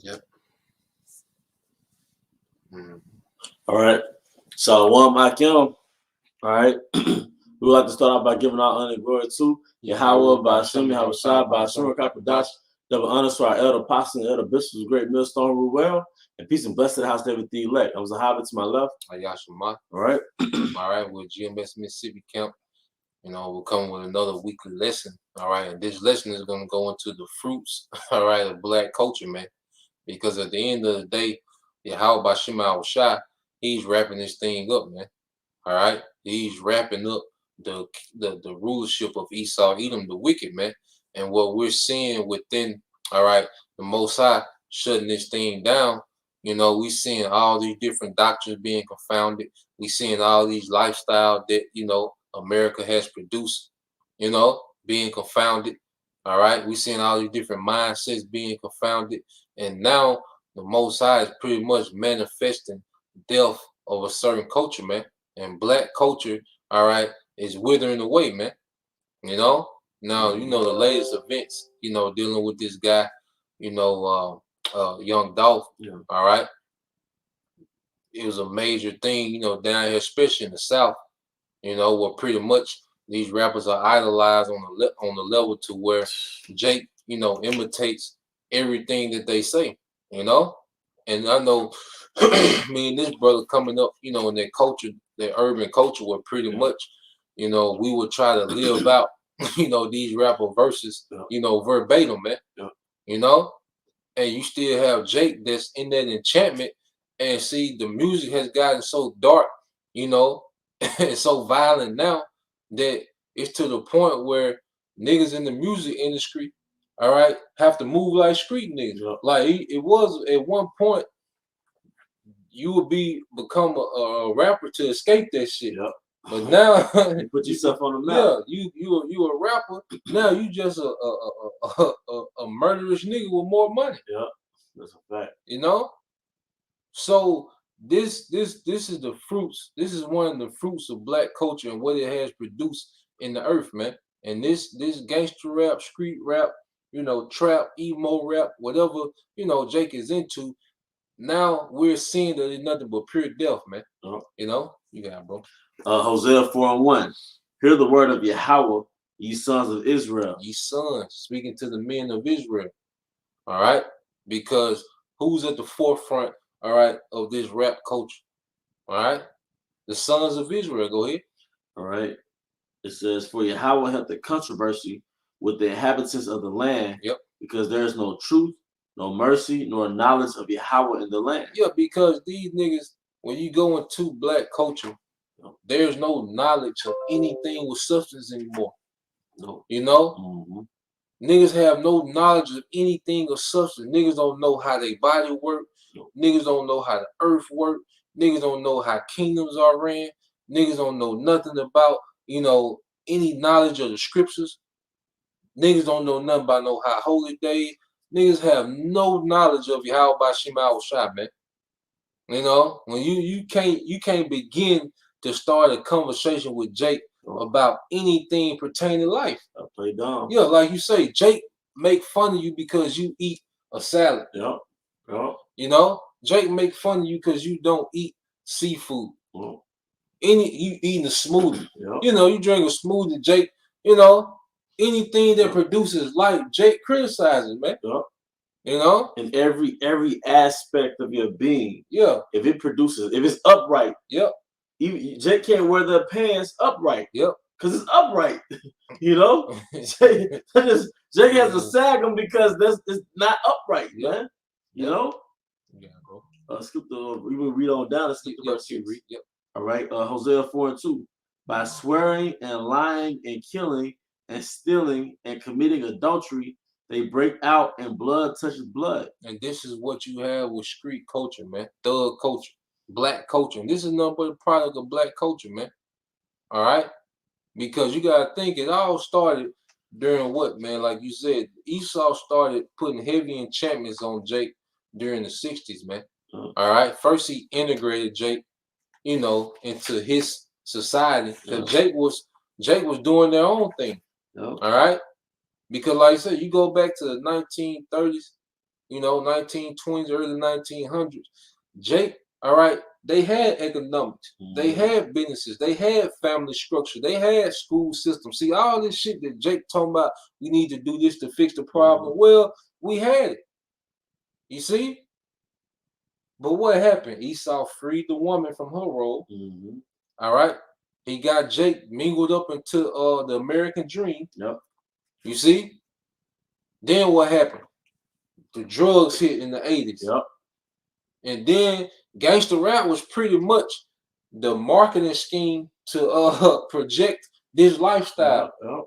Yep. Mm. All right. So one Akim. All right. We would like to start off by giving our honor and glory to Yahweh, by Hashem, Yahweh Shai, by Hashem, Rakapadash, double honors to our elder apostles and elder bishops, great millstone rule well, and peace and blessed to the house of everything elect. I was a hobbit to my left. Ayashima. All right. All right, with GMS Mississippi Camp, we'll come with another weekly lesson. All right, and this lesson is going to go into the fruits, all right, of black culture, man. Because at the end of the day, Yahweh Bashim Al Shai, he's wrapping this thing up, man. All right, he's wrapping up the rulership of Esau, Edom, the wicked, man. And what we're seeing within, all right, the Most High shutting this thing down. We seeing all these different doctrines being confounded. We seeing all these lifestyle that America has produced, being confounded. All right, we seeing all these different mindsets being confounded, and now the Most High is pretty much manifesting death of a certain culture, man. And black culture, all right, is withering away, man. Now, the latest events, dealing with this guy, Young Dolph, all right. It was a major thing, down here, especially in the South, where pretty much these rappers are idolized on the level to where Jake, imitates everything that they say, And I know me and this brother coming up, in that culture, that urban culture, where pretty much, we would try to live out, these rapper verses, verbatim, man. And you still have Jake that's in that enchantment, and see the music has gotten so dark, and so violent now that it's to the point where niggas in the music industry, all right, have to move like street niggas. Like it was at one point, you would become a rapper to escape that shit. But now you put yourself on the map. Yeah, you a rapper. Now you just a murderous nigga with more money. Yeah, that's a fact. So this is the fruits. This is one of the fruits of black culture and what it has produced in the earth, man. And this gangster rap, street rap, trap, emo rap, whatever, Jake is into. Now we're seeing that it's nothing but pure death, man. You got it, bro. Hosea 4:1. Hear the word of Yahweh, ye sons of Israel. Ye sons, speaking to the men of Israel. All right? Because who's at the forefront, all right, of this rap culture? All right? The sons of Israel. Go ahead. All right. It says, for Yahweh hath the controversy with the inhabitants of the land. Yep. Because there is no truth, no mercy, nor knowledge of Yahweh in the land. Yeah, because these niggas, when you go into black culture, there's no knowledge of anything with substance anymore. No. Mm-hmm. Niggas have no knowledge of anything of substance. Niggas don't know how their body work. No. Niggas don't know how the earth work. Niggas don't know how kingdoms are ran. Niggas don't know nothing about, any knowledge of the scriptures. Niggas don't know nothing about no high holy days. Niggas have no knowledge of Yahweh Bashim Al Shai, man. When you can't begin to start a conversation with Jake about anything pertaining to life. I play dumb. Yeah, like you say, Jake make fun of you because you eat a salad. Yeah. Jake make fun of you because you don't eat seafood. You eating a smoothie. You drink a smoothie, Jake. Anything that produces life, Jake criticizes, man. In every aspect of your being. Yeah. If it's upright. Yep. Jake can't wear the pants upright. Yep. Because it's upright. Jake has to sag them because it's not upright, man. Yeah, bro. We will read on down. Let's skip the verse 6. Yep. All right. Hosea 4:2. By swearing and lying and killing and stealing and committing adultery, they break out and blood touches blood. And this is what you have with street culture, man. Thug culture, black culture. And this is nothing but a product of black culture, man. All right? Because you got to think it all started during what, man? Like you said, Esau started putting heavy enchantments on Jake during the 60s, man. All right? First, he integrated Jake, into his society. Because Jake was doing their own thing. All right? Because like I said, you go back to the 1930s, you know, 1920s, early 1900s. Jake, all right, they had economics, they had businesses, they had family structure, they had school systems. See, all this shit that Jake talking about, we need to do this to fix the problem. Well, we had it. You see? But what happened? Esau freed the woman from her role. All right. He got Jake mingled up into the American dream. Yep. You see? Then what happened? The drugs hit in the 80s. Yep. And then gangster rap was pretty much the marketing scheme to project this lifestyle. Yep.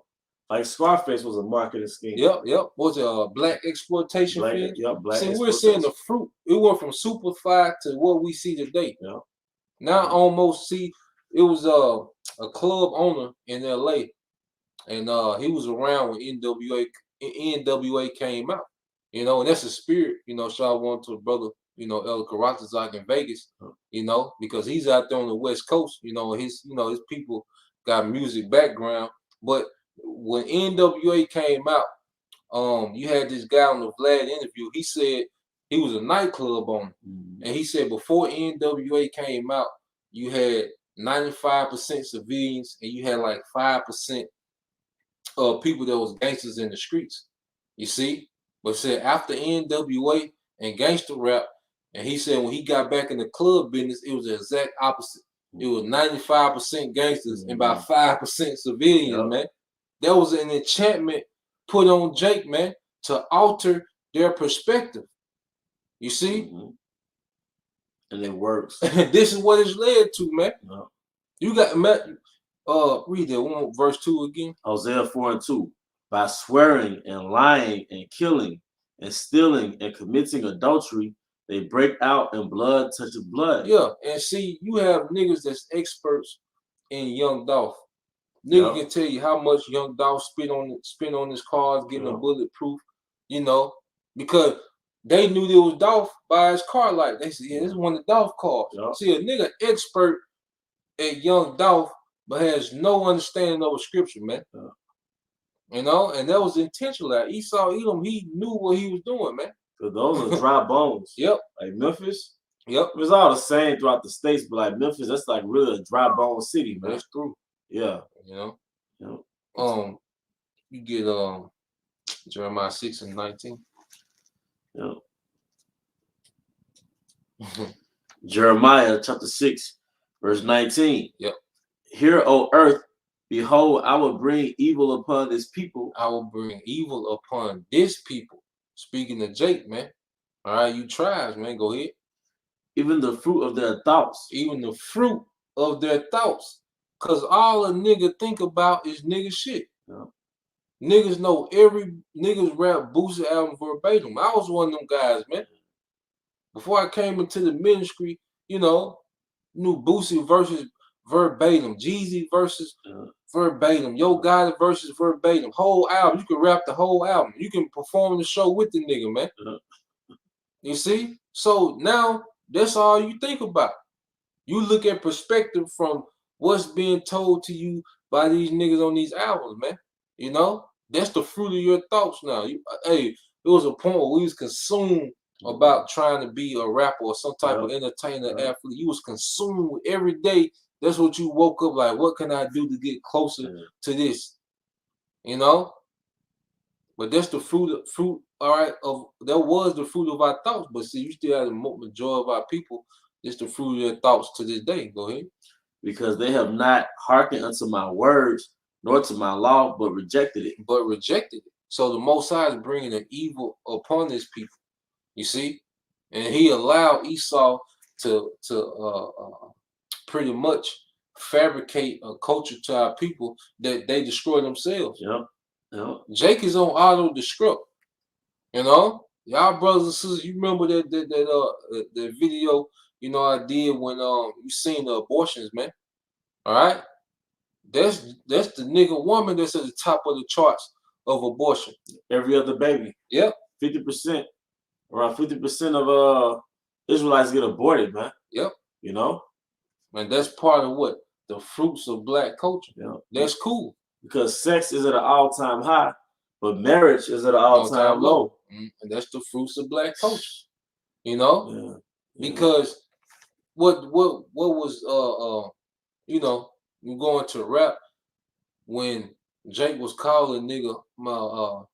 Like Scarface was a marketing scheme. Yep. Was it a black exploitation film? Black See, we're seeing the fruit. It went from Superfly to what we see today. Yep. Now almost see, it was a club owner in LA, and he was around when NWA came out. You know, and that's the spirit, you know, shout out to the brother, you know, El Karatazak in Vegas, you know, because he's out there on the West Coast, you know, his people got music background. But when NWA came out, you had this guy on the Vlad interview. He said he was a nightclub owner, and he said before NWA came out, you had 95% civilians, and you had like 5% of people that was gangsters in the streets. You see, but said after NWA and gangster rap, and he said when he got back in the club business, it was the exact opposite. It was 95% gangsters and about 5% civilians, man. There was an enchantment put on Jake, man, to alter their perspective. You see? And it works. This is what it's led to, man. You got read that one, verse 2 again. Hosea 4:2. By swearing and lying and killing and stealing and committing adultery, they break out and blood touches blood. Yeah, and see, you have niggas that's experts in Young Dolph. Nigga can tell you how much Young Dolph spent on his cars, getting them bulletproof, you know, because they knew there was Dolph by his car light. They said, yeah, this is one of the Dolph cars. See, a nigga expert at Young Dolph, but has no understanding of a scripture, man. You know, and that was intentional. Like Esau Edom, he knew what he was doing, man. Because those are dry bones. Yep. Like Memphis. Yep. It was all the same throughout the states, but like Memphis, that's like really a dry bone city, man. That's true. Yeah. You know. You get Jeremiah 6:19. Yeah. Jeremiah chapter 6, verse 19. Yep. Hear, O earth, behold, I will bring evil upon this people. I will bring evil upon this people. Speaking to Jake, man. All right, you tribes, man. Go ahead. Even the fruit of their thoughts. Even the fruit of their thoughts. Because all a nigga think about is nigga shit. Yeah. Niggas know every niggas rap Boosie album verbatim. I was one of them guys, man. Before I came into the ministry, you know, knew Boosie versus verbatim, Jeezy versus verbatim, Yo Gotti versus verbatim, whole album. You can rap the whole album. You can perform the show with the nigga, man. You see? So now that's all you think about. You look at perspective from what's being told to you by these niggas on these albums, man. You know? That's the fruit of your thoughts now. Hey, it was a point where we was consumed about trying to be a rapper or some type of entertainer, athlete. You was consumed with every day. That's what you woke up like, what can I do to get closer to this? You know? But that's the fruit, all right, that was the fruit of our thoughts. But see, you still have the majority of our people, it's the fruit of their thoughts to this day. Go ahead. Because they have not hearkened unto my words, nor to my law, but rejected it. So the Most High is bringing an evil upon his people. You see? And he allowed Esau to pretty much fabricate a culture to our people that they destroy themselves. Jake is on auto destruct. You know? Y'all brothers and sisters, you remember that video, you know, I did when you seen the abortions, man. All right? That's the nigga woman that's at the top of the charts of abortion. Every other baby. Yep. 50%. Around 50% of Israelites get aborted, man. Yep. You know? And that's part of what? The fruits of black culture. Yeah. That's cool. Because sex is at an all-time high. but marriage is at an all-time low. And that's the fruits of black culture. You know, Yeah. because what was you know, you going to rap when Jake was calling nigga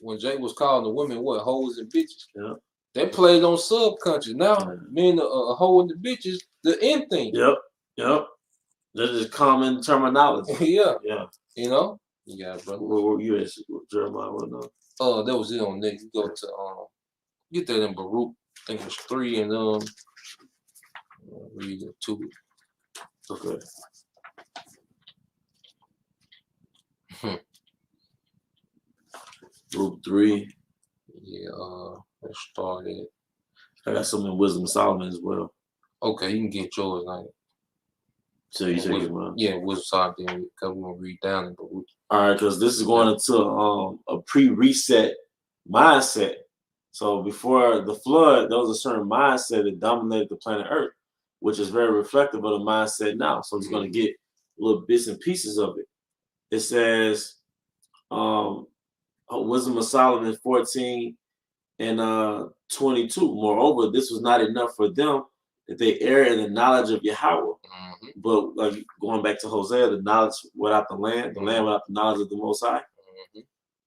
when Jake was calling the women what hoes and bitches. Yeah. They played on subconscious. Now being a hoe and the bitches, the end thing. Yep. That is common terminology. Yeah. Yeah. You know? Yeah, brother. Where you at, Jeremiah? What now? That was it on there. You go to get that in Baruch. I think it was 3 and read it 2. Okay. Baruch 3. Yeah, let's start it. I got some in Wisdom of Solomon as well. Okay, you can get yours, like. So you take it, man. Yeah, Wisdom of Solomon, because we're gonna read down in Baruch. All right, because this is going into a pre-reset mindset. So before the flood, there was a certain mindset that dominated the planet Earth, which is very reflective of the mindset now. So I'm just going to get little bits and pieces of it. It says, Wisdom of Solomon 14 and 22. Moreover, this was not enough for them that they err in the knowledge of Yahweh. But like going back to Hosea, the knowledge without the land without the knowledge of the Most High.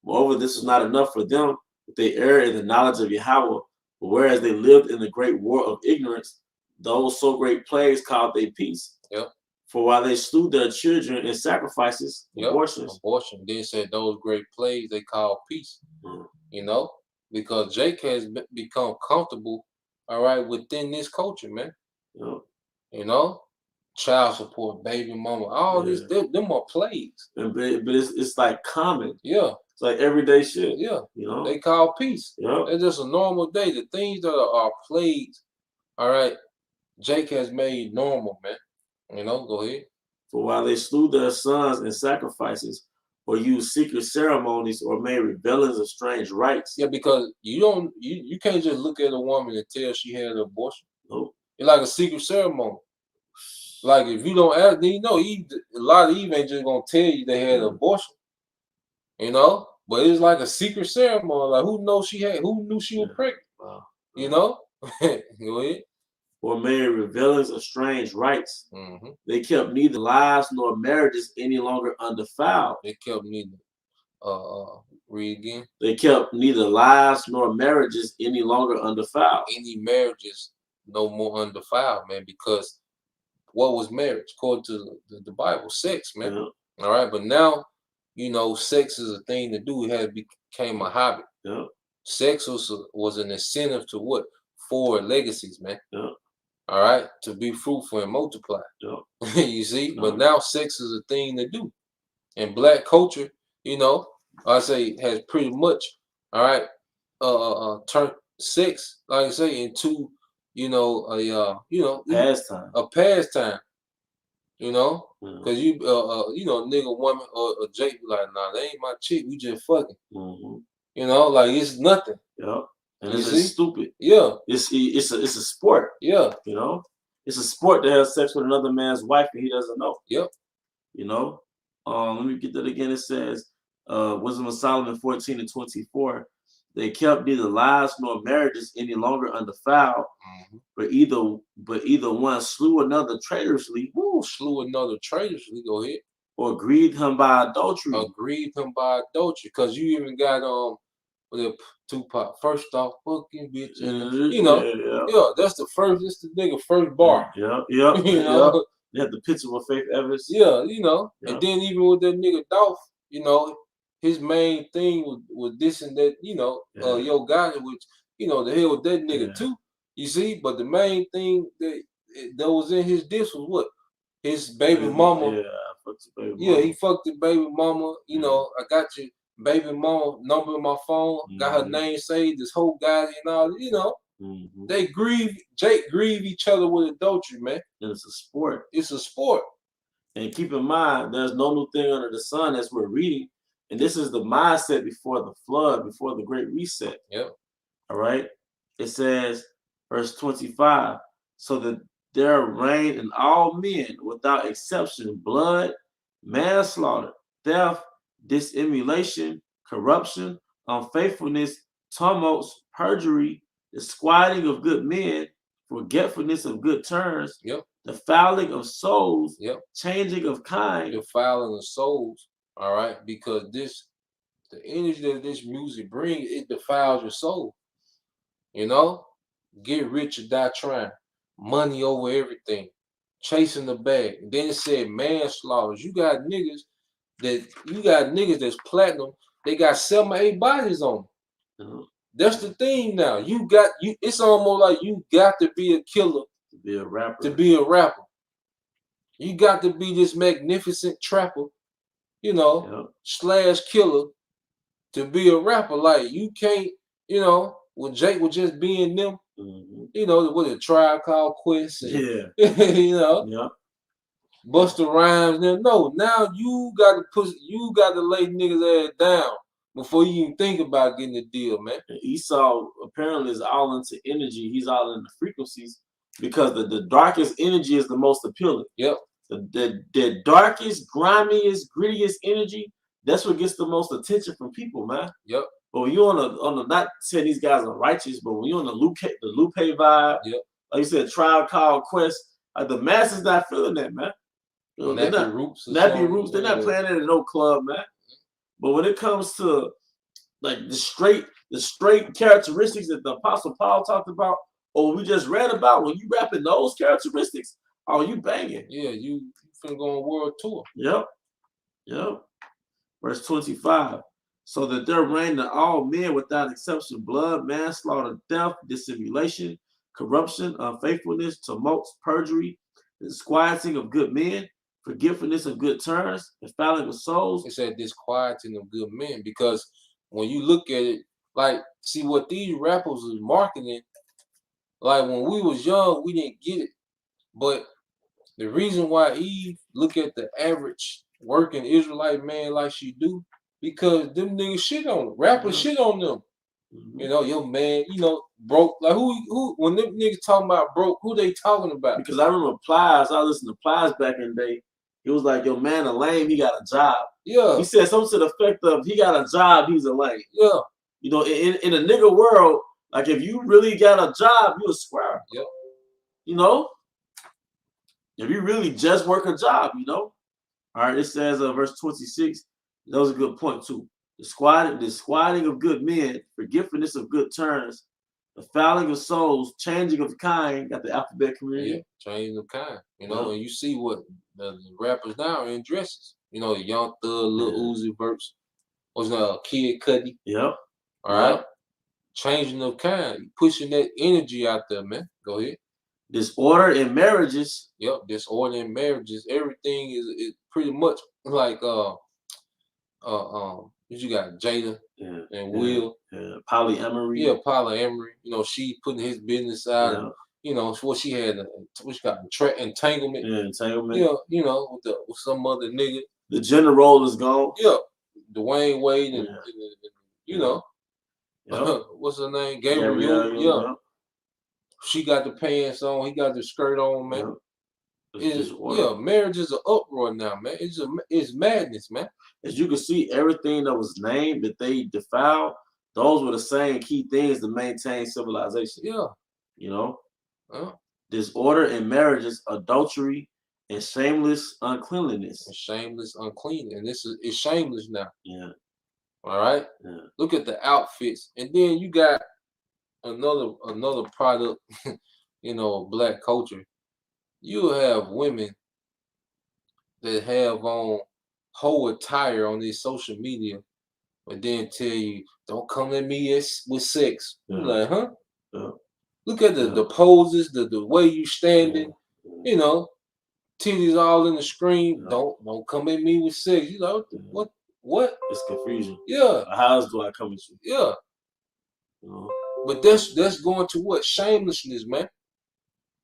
Moreover, this was not enough for them that they err in the knowledge of Yahweh. But whereas they lived in the great war of ignorance, those so great plagues called they peace. Yep. For while they slew their children in sacrifices, abortions. Then said those great plagues they call peace. You know, because Jake has become comfortable, all right, within this culture, man. Yep. You know, child support, baby mama, all this, them are plagues. But it's like common. Yeah. It's like everyday shit. Yeah. You know, they call peace. Yeah. It's just a normal day. The things that are plagues, all right, Jake has made normal, man. You know, go ahead. For while they slew their sons in sacrifices, or used secret ceremonies, or made rebellions of strange rites. Yeah, because you can't just look at a woman and tell she had an abortion. Nope. It's like a secret ceremony. Like if you don't ask, then you know, a lot of Eve ain't just gonna tell you they had an abortion. You know, but it's like a secret ceremony. Like who knew she was pregnant? Wow. You know, go ahead. Or made rebellions of strange rites. They kept neither lives nor marriages any longer undefiled. They kept neither. Read again. They kept neither lives nor marriages any longer undefiled. Any marriages no more undefiled, man, because what was marriage according to the Bible? Sex, man. Yeah. All right, but now you know sex is a thing to do. It has became a hobby. Yeah. Sex was an incentive to what? Forward legacies, man. Yeah. All right, to be fruitful and multiply. Yeah. You see, but now sex is a thing to do, and black culture, you know, I say has pretty much, all right, turned sex, like I say, into pastime. A pastime. You know, because you know, nigga, woman, or Jake be like, nah, that ain't my chick. We just fucking. You know, like it's nothing. Yeah. And it's just stupid. Yeah. It's a sport. Yeah. You know? It's a sport to have sex with another man's wife and he doesn't know. Yep. You know? Let me get that again. It says, Wisdom of Solomon 14 and 24. They kept neither lives nor marriages any longer undefiled, but either one slew another traitorously. Slew another traitorously. Go ahead. Or grieved him by adultery. Because you even got with Tupac. First off, fucking bitch. You know, yeah, that's the first. It's the nigga first bar. Yeah. You know, they had the picture with Faith Evans. Yeah, you know, and then even with that nigga Dolph, you know, his main thing was this and that. You know, Yo Gotti, which you know the hell with that nigga too. You see, but the main thing that was in his diss was what his baby mama. He fucked the baby mama. You know, I got your baby mama number in my phone, got her name saved, this whole guy and all, you know. Jake grieve each other with adultery, man. And it's a sport. It's a sport. And keep in mind, there's no new thing under the sun as we're reading. And this is the mindset before the flood, before the great reset. Yep. All right. It says, verse 25, so that there reigned in all men without exception blood, manslaughter, theft, dissimulation, corruption, unfaithfulness, tumults, perjury, disquieting of good men, forgetfulness of good turns, Yep. the fouling of souls, Yep. changing of kind. Defiling of souls. All right, because the energy that this music brings, it defiles your soul. You know, get rich or die trying, money over everything, chasing the bag. And then it said manslaughter. You got niggas that's platinum. They got 7 or 8 bodies on them. That's the thing now. It's almost like you got to be a killer To be a rapper. to be a rapper. You got to be this magnificent trapper, you know, slash killer to be a rapper. Like you can't, you know, when Jake was just being them, you know, with a Tribe Called Quest, and, you know, Busta Rhymes. No, now you got to lay niggas ass down before you even think about getting a deal, man. And Esau apparently is all into energy. He's all into frequencies because the darkest energy is the most appealing. Yep. The darkest, grimiest, grittiest energy, that's what gets the most attention from people, man. Yep. But when you're on the not saying these guys are righteous, but when you're on the Lupe vibe, yep, like you said, Tribe Called Quest, like the masses not feeling that, man. You know, Nappy Roots, they're not playing it at no club, man. But when it comes to like the straight characteristics that the Apostle Paul talked about, or we just read about, when you rapping those characteristics, oh, you banging. Yeah, you finna go on world tour. Yep. Verse 25. So that there reigned in all men without exception blood, manslaughter, theft, dissimulation, corruption, unfaithfulness, tumults, perjury, disquieting of good men, forgetfulness of good turns, defiling of souls. It said disquieting of good men, because when you look at it, like, see what these rappers is marketing, like when we was young, we didn't get it. But the reason why Eve look at the average working Israelite man like she do, because them niggas shit on them. Rappers shit on them. You know, your man, you know, broke. Like who when them niggas talking about broke, who they talking about? Because I remember Plies, I listened to Plies back in the day. He was like, yo, man, a lame, he got a job. Yeah. He said something to the effect of, he got a job, he's a lame. Yeah. You know, in a nigga world, like if you really got a job, you a square. Yep. You know? If you really just work a job, you know? All right, it says verse 26, that was a good point too. The squatting of good men, forgetfulness of good turns, the fouling of souls, changing of kind, got the alphabet community. Yeah, changing of kind. You know, and you see what the rappers now are in dresses. You know, Young Thug, Lil Uzi Verts, what's that, Kid Cudi. Yep. All right. Changing of kind, pushing that energy out there, man. Go ahead. Disorder in marriages. Yep, disorder in marriages. Everything is pretty much like you got Jada and Will. Yeah, polyamory. Yeah, polyamory. You know, she putting his business out. And, you know, what she had, what she got, entanglement. Yeah, entanglement. Yeah, you know, with some other nigga. The gender role is gone. Yeah, Dwayne Wade and you know, what's her name? Gabrielle. Yeah. She got the pants on. He got the skirt on, man. Marriage is an uproar now, man. It's madness, man. As you can see, everything that was named that they defiled, those were the same key things to maintain civilization. Yeah. You know? Disorder in marriages, adultery, and shameless uncleanliness. And shameless uncleanness. And this is shameless now. Yeah. All right? Yeah. Look at the outfits. And then you got another product, you know, black culture. You have women that have on whole attire on their social media, but then tell you, don't come at me with sex. You're like, huh? Yeah. Look at the poses, the way you standing, you know, titties all in the screen. Don't come at me with sex. You know, what? It's confusion. Yeah. How else do I come at you? Yeah. You know? But that's going to what? Shamelessness, man.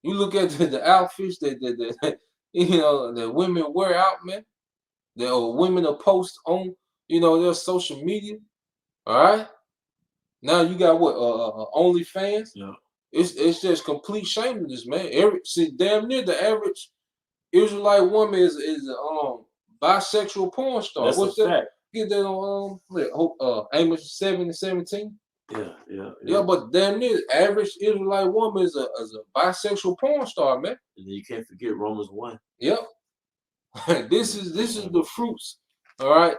You look at the outfits that you know the women wear out, man. The women are post on, you know, their social media. All right. Now you got what? OnlyFans. Yeah. It's just complete shamelessness, man. Damn near the average Israelite woman is bisexual porn star. That's What's a that? fact. get that on Amos 7:17. Yeah. But damn near average Israelite woman is a bisexual porn star, man. And then you can't forget Romans 1. Yep. This is the fruits, all right,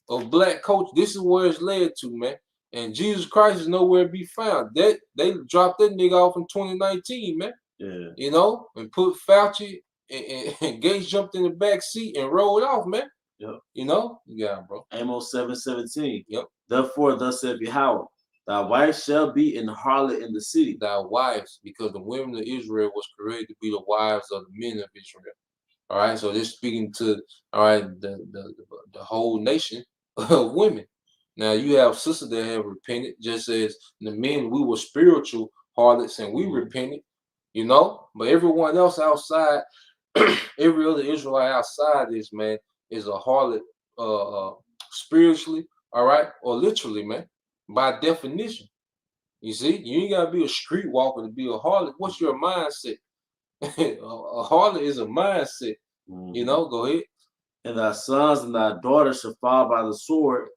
of black culture. This is where it's led to, man. And Jesus Christ is nowhere to be found. That they dropped that nigga off in 2019, man. Yeah. You know, and put Fauci and Gates jumped in the back seat and rolled off, man. Yep. You know, yeah, bro. Amos 7:17. Yep. Therefore, thus saith Yahweh, thy wife shall be an harlot in the city. Thy wives, because the women of Israel was created to be the wives of the men of Israel. All right, so they're speaking to the whole nation of women. Now you have sisters that have repented, just as the men, we were spiritual harlots and we repented, you know. But everyone else outside, every other Israelite outside this, man, is a harlot spiritually, all right, or literally, man, by definition. You see, you ain't gotta be a streetwalker to be a harlot. What's your mindset? A harlot is a mindset. You know, go ahead. And thy sons and thy daughters shall fall by the sword,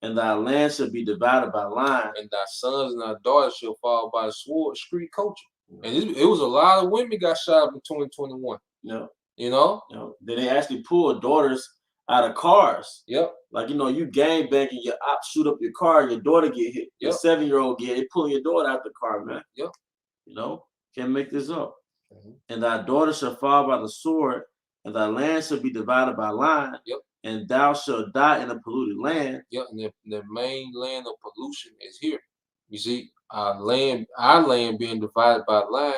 and thy land shall be divided by line. And thy sons and thy daughters shall fall by the sword. Street culture. And it was a lot of women got shot up in 2021. Yeah. You know? Then they actually pulled daughters out of cars. Yep. Like, you know, you gang banging, your op shoot up your car, your daughter get hit. Your 7-year-old get hit, pulling your daughter out the car, man. Yep. You know, can't make this up. And thy daughter shall fall by the sword, and thy land shall be divided by line. Yep. And thou shalt die in a polluted land. Yep. And the main land of pollution is here. You see, our land being divided by line,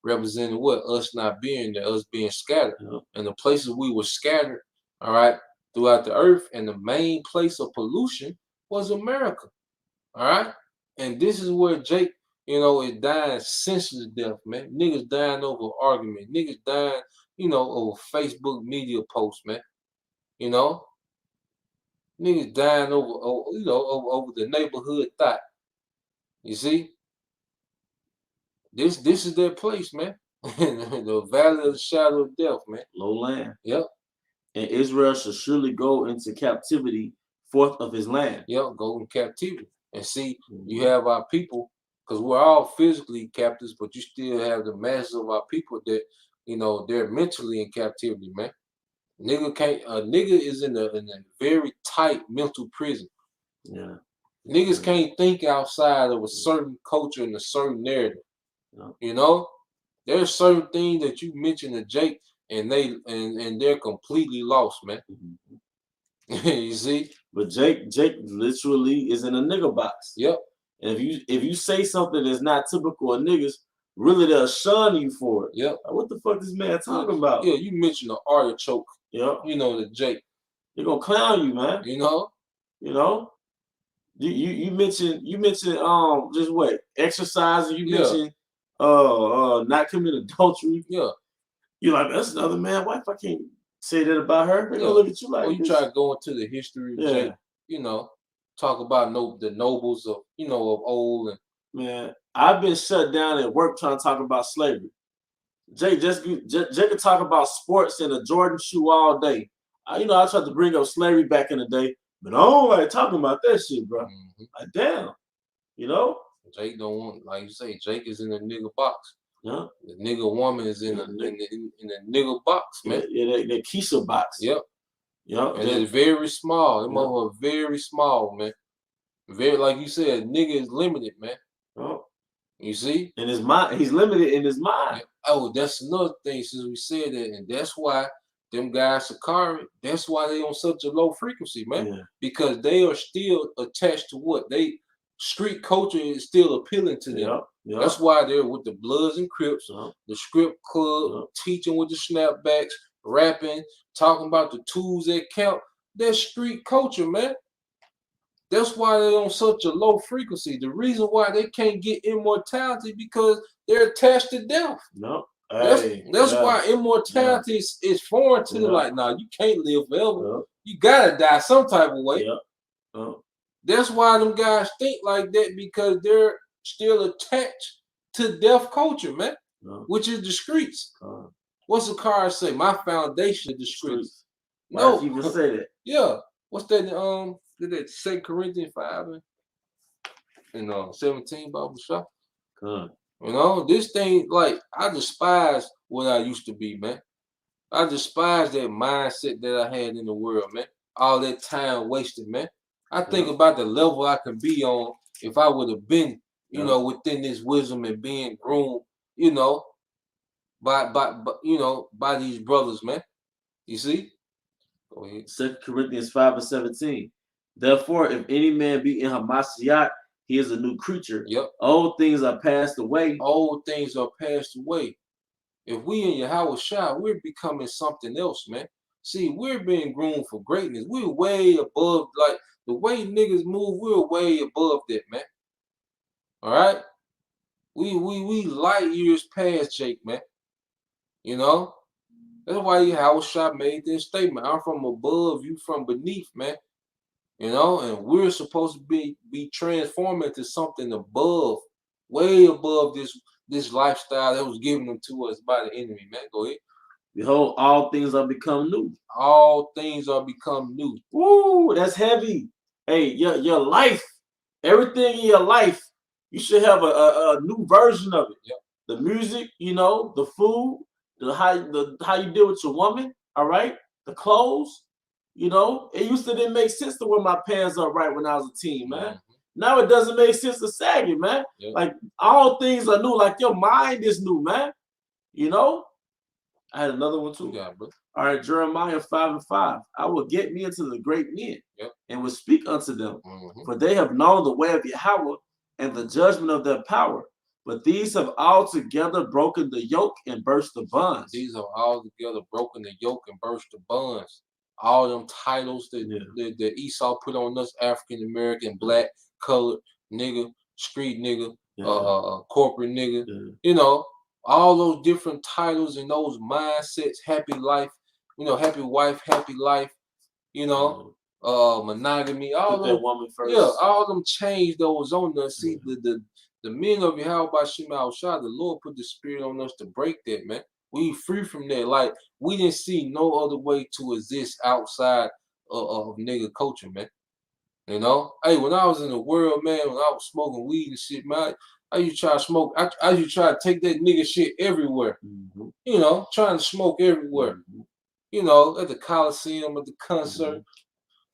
representing what? Us not being there, us being scattered. And the places we were scattered, all right, throughout the earth, and the main place of pollution was America. All right. And this is where Jake, you know, is dying senseless death, man. Niggas dying over argument. Niggas dying, you know, over Facebook media posts, man. You know, niggas dying over you know, over the neighborhood thought. You see, this is their place, man. The valley of the shadow of death, man. Low land. Yep. And Israel shall surely go into captivity forth of his land. Yep, go in captivity. And see, you have our people, because we're all physically captives, but you still have the masses of our people that, you know, they're mentally in captivity, man. Nigga is in a very tight mental prison. Yeah. Niggas can't think outside of a certain culture and a certain narrative. You know, there's certain things that you mention to Jake, and they're completely lost, man. You see? But Jake literally is in a nigga box. Yep. And if you say something that's not typical of niggas, really they'll shun you for it. Yep. Like, what the fuck this man talking about? Yeah, you mentioned the artichoke. Yep. You know, the Jake. They're gonna clown you, man. You know? You mentioned just what? Exercising, you mentioned not committing adultery. Yeah. You're like, that's another man wife. I can't say that about her. They're gonna look at you like, you try to go into the history of Jake, you know, talk about the nobles of, you know, of old. And man, I've been shut down at work trying to talk about slavery. Jake could talk about sports and a Jordan shoe all day. I tried to bring up slavery back in the day, but I don't like talking about that shit, bro. Like, damn, you know? Jake don't want, like you say, Jake is in the nigga box. Yeah. The nigga woman is in the nigga box, man. Yeah, that Keisha box. Yep. Yep. And it's very small. Them motherfuckers very small, man. Very, like you said, nigga is limited, man. Oh. You see? In his mind, he's limited in his mind. Oh, that's another thing since we said that, and that's why them guys, Sakari, that's why they on such a low frequency, man. Yeah. Because they are still attached to what street culture is still appealing to them. Yep. That's why they're with the Bloods and Crips, the script club, teaching with the snapbacks, rapping, talking about the tools that count. That's street culture, man. That's why they're on such a low frequency. The reason why they can't get immortality because they're attached to death. No. That's why immortality is foreign to them. Like, nah, you can't live forever. You gotta die some type of way. That's why them guys think like that, because they're still attached to deaf culture, man, which is the streets. What's the card say? My foundation is the streets. Why do you even say that? Yeah. what's that? That 2 Corinthians 5 and 17 Bible shop. Come. This thing, like, I despise what I used to be, man. I despise that mindset that I had in the world, man. All that time wasted, man. I think about the level I could be on if I would have been, within this wisdom and being groomed, by these brothers, man. You see? Go ahead. 2 Corinthians 5:17. Therefore, if any man be in Hamashiach, he is a new creature. Yep. Old things are passed away. Old things are passed away. If we in Yahweh Shai, we're becoming something else, man. See, we're being groomed for greatness. We're way above, like, the way niggas move, we're way above that, man. All right? We light years past Jake, man. That's why Yahweh Shai made this statement. I'm from above, you from beneath, man. And we're supposed to be transformed into something above, way above this lifestyle that was given to us by the enemy, man. Go ahead. Behold, all things are become new. All things are become new. Woo, that's heavy. Hey, your life, everything in your life, you should have a new version of it. Yep. The music, the food, how you deal with your woman, all right? The clothes, it used to didn't make sense to wear my pants up right when I was a teen, man. Mm-hmm. Now it doesn't make sense to sag it, man. Yep. Like all things are new, like your mind is new, man. I had another one too. Yeah, bro. All right, Jeremiah 5:5. I will get me into the great men, and will speak unto them, for they have known the way of Yahweh and the judgment of their power. But these have altogether broken the yoke and burst the bonds. These have altogether broken the yoke and burst the bonds. All them titles that Esau put on us, African American, black, colored, nigga, street nigga, corporate nigga, all those different titles and those mindsets, happy life, happy wife, happy life, monogamy, all put that woman first. Yeah, all them chains that was on us. See, the men of Yahweh Bashim Al-Shah, the Lord put the spirit on us to break that, man. We free from that. Like, we didn't see no other way to exist outside of nigga culture, man. Hey, when I was in the world, man, when I was smoking weed and shit, man, I used to try to smoke. I used to try to take that nigga shit everywhere. Trying to smoke everywhere. At the Coliseum, at the concert.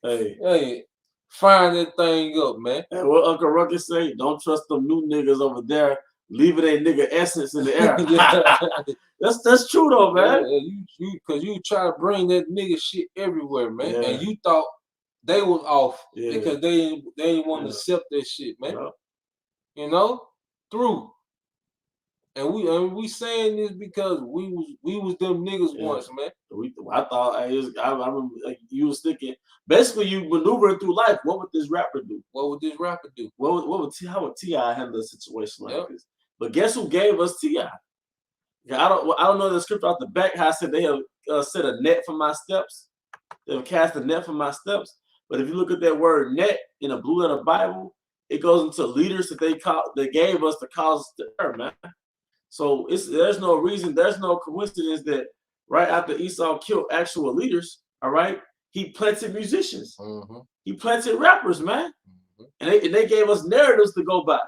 Hey, find that thing up, man. And what Uncle Ruckus say? Don't trust them new niggas over there. Leaving a nigga essence in the air. That's true though, man. Because you try to bring that nigga shit everywhere, man. Yeah. And you thought they was off because they didn't want to accept that shit, man. Through. And we saying this because we was them niggas once, man. I thought I remember you was thinking. Basically, you maneuvering through life. What would this rapper do? What would this rapper do? How would T.I. handle a situation like this? But guess who gave us T.I.? I don't know the script off the back. How I said they have set a net for my steps. They have cast a net for my steps. But if you look at that word net in a blue letter Bible, it goes into leaders that they gave us to cause us to err, man. So there's no reason, there's no coincidence that right after Esau killed actual leaders, all right, he planted musicians. He planted rappers, man. And they gave us narratives to go by.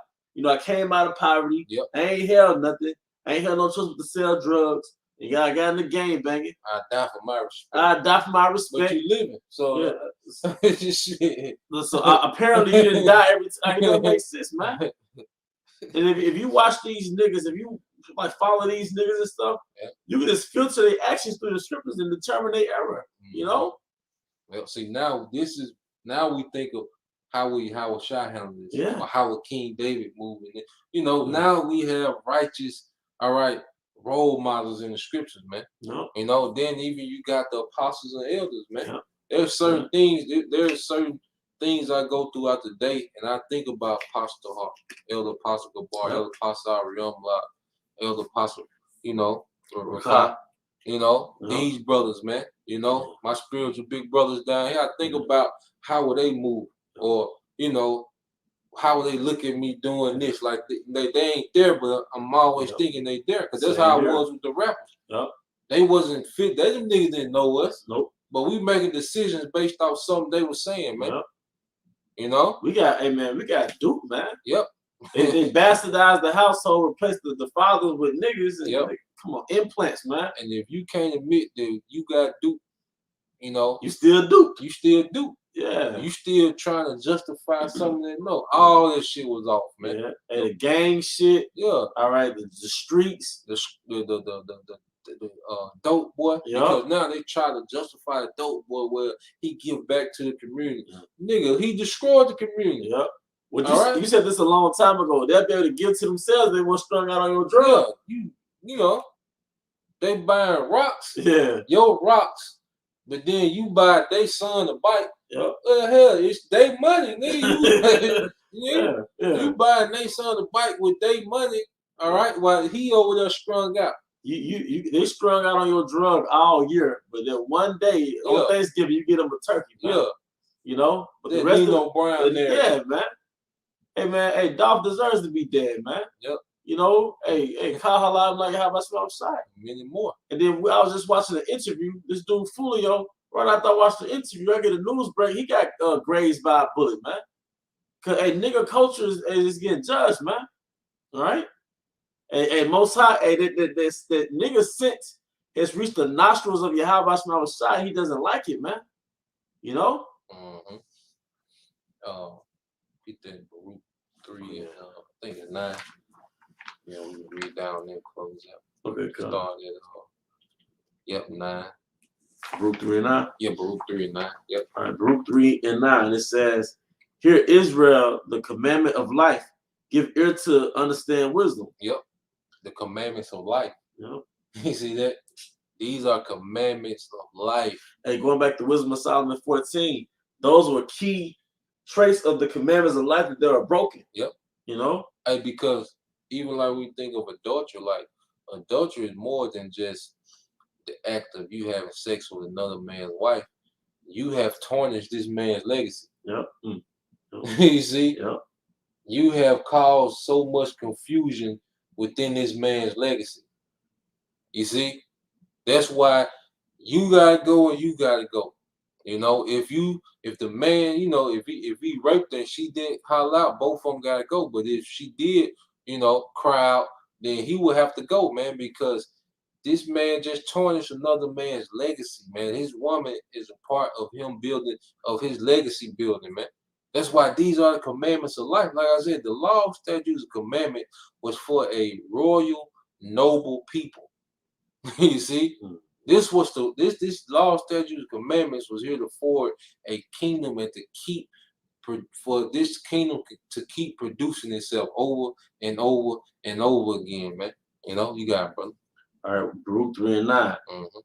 I came out of poverty. Yep. I ain't held nothing. I ain't had no choice but to sell drugs. And I got in the game banging. I die for my respect. I die for my respect. But you living. So, so apparently you didn't die every time. It doesn't make sense, man. And if you watch these niggas, if you like follow these niggas and stuff, you can just filter their actions through the scriptures and determine their error. Well, see, now we think of how Shai handled this, or how King David moved in it. Now we have righteous, all right, role models in the scriptures, man. Then even you got the apostles and elders, man. There's certain things. There's certain things I go throughout the day, and I think about Apostle Hart, Elder Apostle Gabar, Elder Apostle Ariamla, Elder Apostle, Rafa, these brothers, man. My spiritual big brothers down here. I think about how would they move, or how would they look at me doing this? Like they ain't there, but I'm always thinking they there, because that's how I was with the rappers. They wasn't fit. Them niggas didn't know us. Nope. but we making decisions based off something they were saying, man. Yep. You know? We got Duke, man. Yep. They bastardized the household, replaced the fathers with niggas. And Yep. like, come on, implants, man. And if you can't admit that you got Duke, you know, You still Duke. you still Duke. Yeah. You still trying to justify something that no, all that shit was off, man. Yeah. And the gang shit. Yeah. All right. The streets. The dope boy. Yep. Because now they try to justify the dope boy where he give back to the community. Nigga, he destroyed the community. Yep. Well, you said this a long time ago. They'll be able to give to themselves. They weren't strung out on your drug. Yeah. You know, they buying rocks. Yeah. Your rocks. But then you buy their son a bike. Yep. Hell, it's their money, nigga. You buying their son a bike with their money, all right, while he over there strung out. They strung out on your drug all year, but then one day on Thanksgiving you get them a turkey, man. Yeah. You know? But the rest of Brown there. Yeah, man. Hey man, hey, Dolph deserves to be dead, man. Yep. You know, hey, Kyle Halal, like how about smell outside? Many more. And then I was just watching an interview. This dude Fulio, right after I watched the interview, I get a news break. He got grazed by a bullet, man. Cause nigga culture is getting judged, man. All right. Hey, Most High, that nigga scent has reached the nostrils of Yahweh Shema Shai. He doesn't like it, man. You know. Mm-hmm. Get that Baruch 3 and I think it's 9. Yeah, we can read down there, close out. Okay, cool. Start at 9. Baruch 3 and 9? Yeah, Baruch 3 and 9. Yep. All right, Baruch 3 and 9. It says, "Hear Israel, the commandment of life. Give ear to understand wisdom." Yep. The commandments of life. Yep. You see that? These are commandments of life. Hey, going back to Wisdom of Solomon 14, those were key traits of the commandments of life that are broken. Yep. You know? Hey, because even like we think of adultery, like adultery is more than just the act of you having sex with another man's wife. You have tarnished this man's legacy. Yep. You see? Yep. You have caused so much confusion within this man's legacy. You see? That's why you gotta go and you gotta go. You know, if the man, you know, if he raped her and she didn't holler out, both of them gotta go. But if she did, you know, cry out, then he would have to go, man, because this man just tarnished another man's legacy, man. His woman is a part of him building, of his legacy building, man. That's why these are the commandments of life. Like I said, the law, statutes, and commandment was for a royal, noble people. You see? This was this law, statutes, commandments was here to forward a kingdom and to keep for this kingdom to keep producing itself over and over and over again, man. You know, you got it, brother. All right, Baruch 3 and 9.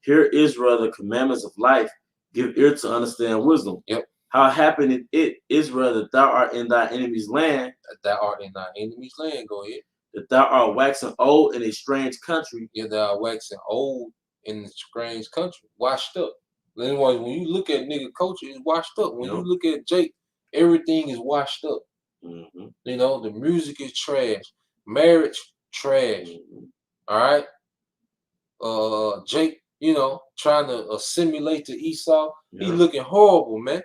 Hear Israel, the commandments of life. Give ear to understand wisdom. Yep. How happened it, Israel, that thou art in thy enemy's land? That thou art in thy enemy's land. Go ahead. That thou art waxing old in a strange country. Yeah, thou art waxing old in a strange country. Washed up. Anyway, when you look at nigga culture, it's washed up. When you look at Jake, everything is washed up. You know, the music is trash. Marriage, trash. All right. Jake, you know, trying to assimilate to Esau. He looking horrible, man.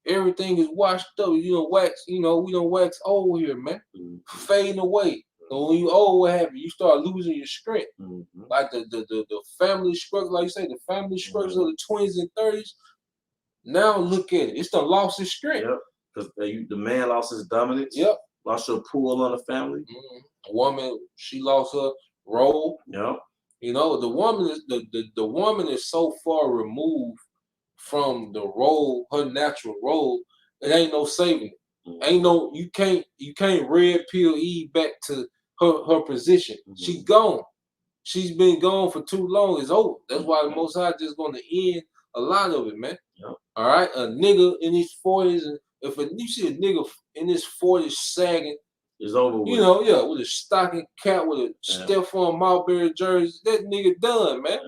Everything is washed up. You know, wax. You know, we don't wax old here, man. Fading away. So when you old, what happens? You start losing your strength. Like the family structure, like you say, the family structure of the 20s and 30s. Now look at it. It's the lost its strength. Yep. Because the man lost his dominance. Yep. Lost her pull on the family. A woman, she lost her role. Yep. You know, the woman is the woman is so far removed from the role, her natural role, it ain't no saving it. Ain't no, you can't red pill Eve back to her position. She gone. She's been gone for too long. It's over. That's why the Most High just gonna end a lot of it, man. All right, a nigga in his 40s, and if you see a nigga in his 40s sagging, it's over with. You know, with a stocking cap, with a Stephon Marbury jersey, that nigga done, man.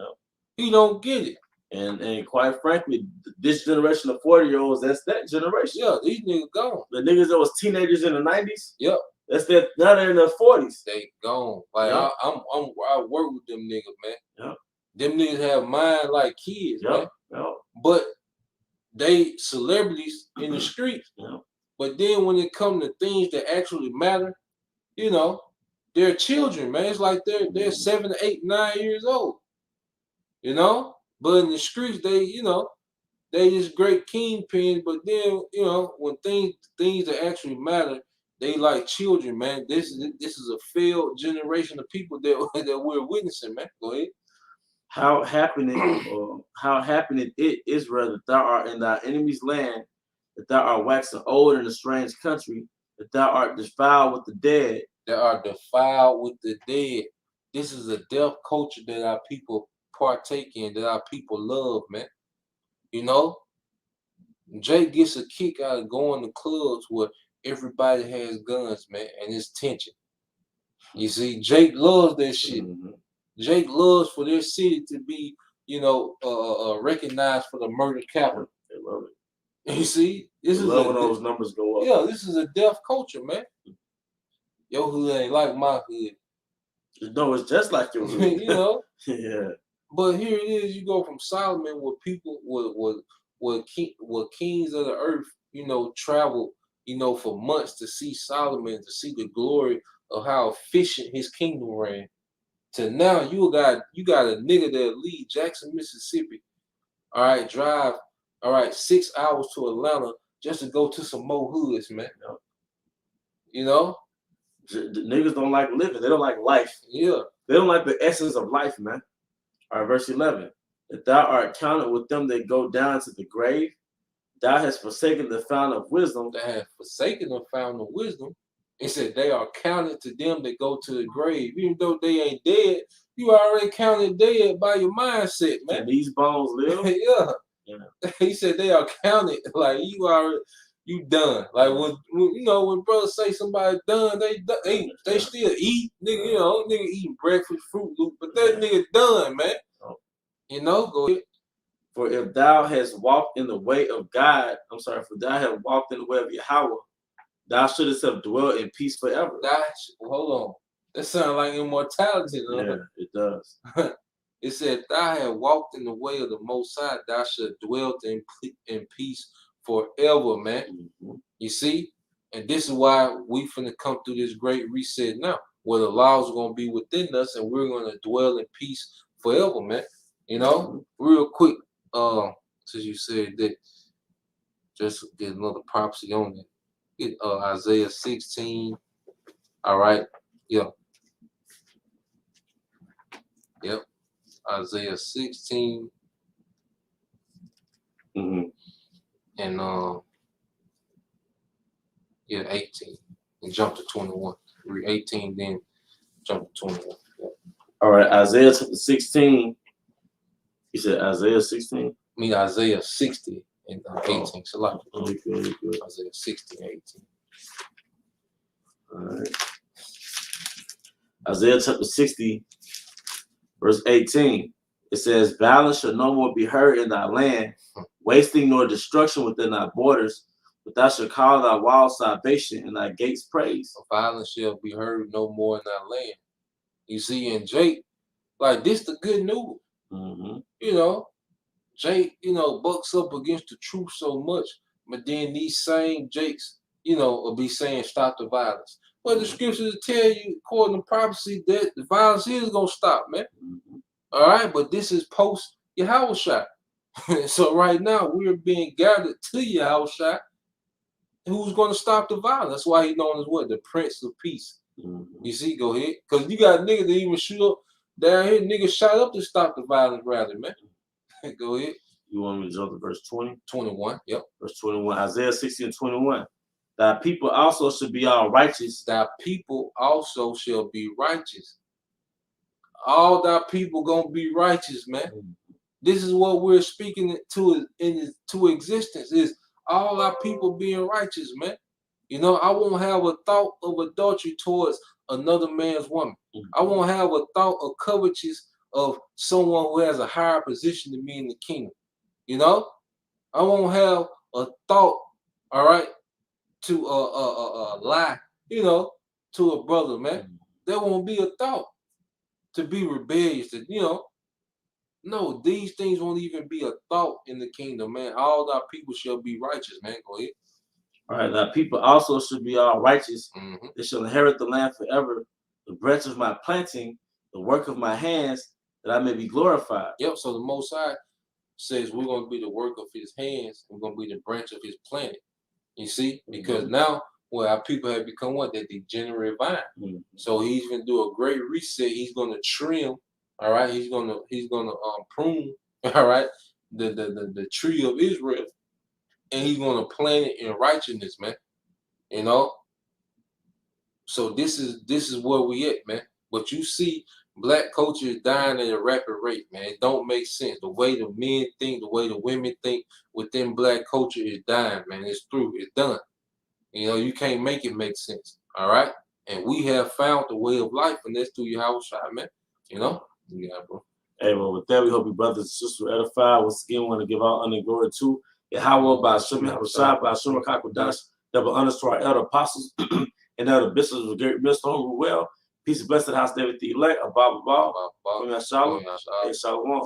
He don't get it. And quite frankly, this generation of 40-year-olds, that's that generation. Yeah, these niggas gone. The niggas that was teenagers in the 90s. Yep. That's that. Now they're in their 40s. They gone. Like I work with them niggas, man. Yep. Them niggas have mind like kids, man. but they celebrities in the streets. Yeah. But then when it comes to things that actually matter, you know, they're children, man. It's like they're 7, 8, 9 years old. You know? But in the streets, they just great kingpins, but then, when things that actually matter, they like children, man. This is a failed generation of people that that we're witnessing, man. Go ahead. How happening, or how happening it is rather that thou art in thy enemy's land, that thou art waxing old in a strange country, that thou art defiled with the dead. That are defiled with the dead. This is a death culture that our people partake in, that our people love, man. You know, Jake gets a kick out of going to clubs where everybody has guns, man, and it's tension. You see, Jake loves that shit. Mhm. Jake loves for their city to be, recognized for the murder capital. They love it. You see, this They is love when those numbers go up. yeah, this is a death culture, man. Your hood ain't like my hood. No, it's just like your hood. You know. Yeah. But here it is. You go from Solomon, where people, where kings of the earth, travel, for months to see Solomon, to see the glory of how efficient his kingdom ran. To now, you got a nigga that leave Jackson, Mississippi. All right, drive. All right, 6 hours to Atlanta just to go to some more hoods, man. You know. The niggas don't like living. They don't like life. Yeah. They don't like the essence of life, man. All right, verse 11. That thou art counted with them that go down to the grave. Thou hast forsaken the fount of wisdom. That have forsaken the fountain of wisdom. It said they are counted to them that go to the grave. Even though they ain't dead, you already counted dead by your mindset, man. Can these bones live? Yeah. Yeah. He said they are counted like you done. Like when brothers say somebody done, they still eat. Nigga, nigga eating breakfast, Fruit Loop, but that nigga done, man. Go ahead. For if thou hast walked in the way of God, for thou hast walked in the way of Yahweh, thou shouldst have dwelt in peace forever. Hold on. That sounds like immortality, though. Yeah, it does. It said, thou hast walked in the way of the Most High, thou should dwell in peace forever, man. Mm-hmm. You see? And this is why we finna come through this great reset now, where the laws are going to be within us and we're going to dwell in peace forever, man. Real quick, since you said that, just get another prophecy on it. Get Isaiah 16. All right. Yep. Isaiah 16. Mm-hmm. And 18. And jump to 21. Read 18, then jump to 21. Yep. All right, Isaiah chapter 16. You said Isaiah 16? I mean Isaiah 60 and 18. So like good. Isaiah 60 and 18. All right. Isaiah chapter 60, verse 18. It says, violence shall no more be heard in thy land, wasting nor destruction within thy borders, but thou shalt call thy walls salvation and thy gates praise. Violence shall be heard no more in thy land. You see, in Jake, like this the good news. Mm-hmm. Jake, bucks up against the truth so much, but then these same Jakes, will be saying stop the violence. But the scriptures tell you, according to prophecy, that the violence is gonna stop, man. Mm-hmm. All right, but this is post Yahushua. So right now we're being gathered to Yahushua, who's gonna stop the violence. That's why he's known as what? The Prince of Peace. Mm-hmm. You see, go ahead. Because you got niggas that even shoot up down here, niggas shot up to stop the violence rather, man. Go ahead. You want me to jump to verse 20? 21, yep. Verse 21, Isaiah 60 and 21. Thy people also should be all righteous. Thy people also shall be righteous. All thy people gonna be righteous, man. Mm-hmm. This is what we're speaking into existence, is all our people being righteous, man. I won't have a thought of adultery towards another man's woman. Mm-hmm. I won't have a thought of covetous of someone who has a higher position than me in the kingdom. I won't have a thought, all right, to lie, to a brother, man. Mm-hmm. There won't be a thought to be rebellious, No, these things won't even be a thought in the kingdom, man. All our people shall be righteous, man. Go ahead. All right, now people also should be all righteous. Mm-hmm. They shall inherit the land forever. The branch of my planting, the work of my hands, that I may be glorified. Yep. So the Most High says we're going to be the work of His hands. We're going to be the branch of His planet. You see, because now, well, our people have become what? That degenerate vine. So He's going to do a great reset. He's going to trim. All right. He's going to prune. All right. The tree of Israel, and He's going to plant it in righteousness, man. You know. So this is where we at, man. But you see, black culture is dying at a rapid rate, man. It don't make sense. The way the men think, the way the women think within black culture is dying, man. It's through. It's done. You know, you can't make it make sense. All right. And we have found the way of life, and that's through Yahweh Shai, man. You know? Yeah, bro. Hey, well, with that, we hope you brothers and sisters were edified. Once again, we want to give our honor and glory to Yahweh by Shemi Habashai, by Shema Kakodash, double honors to our elder apostles and elder bishops of Great Millstone who well. Peace and blessed house, David the elect, Abba Shalom, and Shalom.